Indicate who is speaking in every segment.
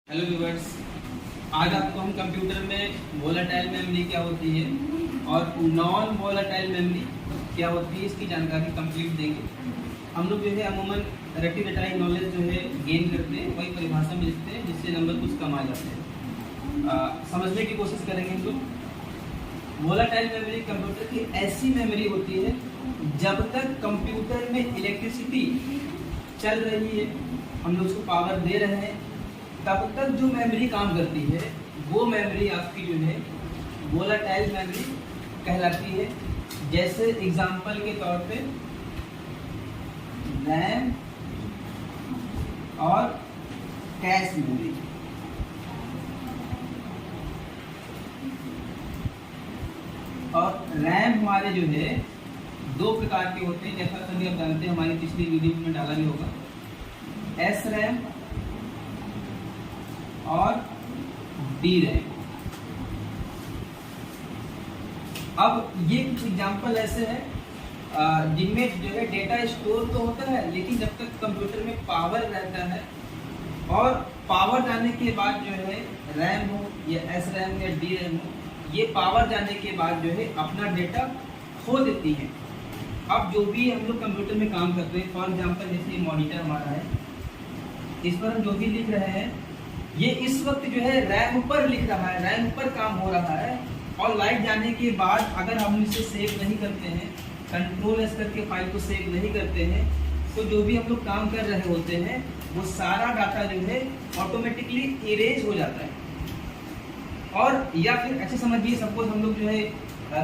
Speaker 1: Hello viewers, आज आपको हम कंप्यूटर में वोलेटाइल मेमोरी क्या होती है और नॉन वोलेटाइल मेमोरी क्या होती है इसकी जानकारी कंप्लीट देंगे। हम लोग जो है अमूमन रटी रटाई नॉलेज जो है गेन करते हैं, वही परिभाषा में लिखते हैं जिससे नंबर कुछ कम आ जाते हैं। समझने की कोशिश करेंगे हम लोग। वोलेटाइल मेमोरी कंप्यूटर की ऐसी मेमोरी होती है जब तक कंप्यूटर में इलेक्ट्रिसिटी चल रही है, हम लोग उसको पावर दे रहे हैं, तब तक जो मेमोरी काम करती है वो मेमोरी आपकी जो है वोलेटाइल मेमोरी कहलाती है। जैसे एग्जांपल के तौर पे रैम और कैश मेमोरी। और रैम हमारे जो है दो प्रकार के होते हैं, जैसा सभी आप जानते हैं, हमारी पिछली वीडियो में डाला भी होगा, एस रैम और डी रैम। अब ये कुछ एग्जांपल ऐसे हैं जिनमें जो है डेटा स्टोर तो होता है, लेकिन जब तक कंप्यूटर में पावर रहता है और पावर जाने के बाद जो है रैम हो या एस रैम या डी रैम हो, ये पावर जाने के बाद जो है अपना डेटा खो देती है। अब जो भी हम लोग कंप्यूटर में काम करते हैं, फॉर एग्जांपल जैसे मॉनिटर हमारा है, इस पर हम जो भी लिख रहे हैं ये इस वक्त जो है रैम पर लिख रहा है, रैम पर काम हो रहा है। और लाइट जाने के बाद अगर हम इसे सेव नहीं करते हैं, कंट्रोल एस करके फाइल को सेव नहीं करते हैं, तो जो भी हम लोग काम कर रहे होते हैं वो सारा डाटा जो है ऑटोमेटिकली इरेज हो जाता है। और या फिर ऐसे समझिए, सपोज हम लोग जो है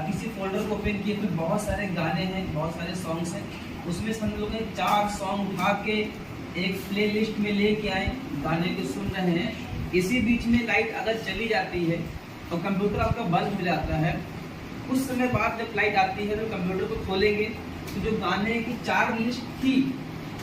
Speaker 1: किसी फोल्डर को ओपन किए, फिर बहुत सारे गाने हैं, बहुत सारे सॉन्ग्स हैं, उसमें से हम लोग ने 4 सॉन्ग उठा के एक प्लेलिस्ट में लेके आए, गाने को सुन रहे हैं। इसी बीच में लाइट अगर चली जाती है और कंप्यूटर आपका बंद हो जाता है, उस समय बाद जब लाइट आती है तो कंप्यूटर को खोलेंगे तो जो गाने की 4 लिस्ट थी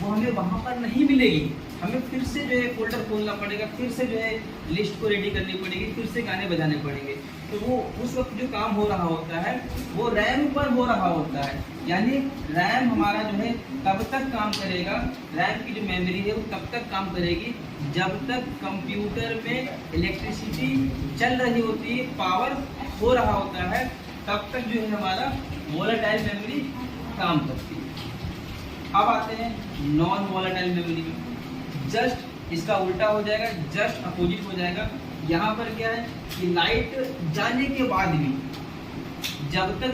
Speaker 1: वो हमें वहाँ पर नहीं मिलेगी। हमें फिर से जो है फोल्डर खोलना पड़ेगा, फिर से जो है लिस्ट को रेडी करनी पड़ेगी, फिर से गाने बजाने पड़ेंगे। तो वो उस वक्त जो काम हो रहा होता है वो रैम पर हो रहा होता है। यानी रैम हमारा जो है तब तक काम करेगा, रैम की जो मेमोरी है वो तब तक काम करेगी जब तक कंप्यूटर में इलेक्ट्रिसिटी चल रही होती है, पावर हो रहा होता है, तब तक जो है हमारा वोलेटाइल मेमोरी काम करती है। अब आते हैं नॉन वोलेटाइल मेमोरी में। जस्ट इसका उल्टा हो जाएगा, जस्ट अपोजिट हो जाएगा। यहाँ पर क्या है कि लाइट जाने के बाद भी जब तक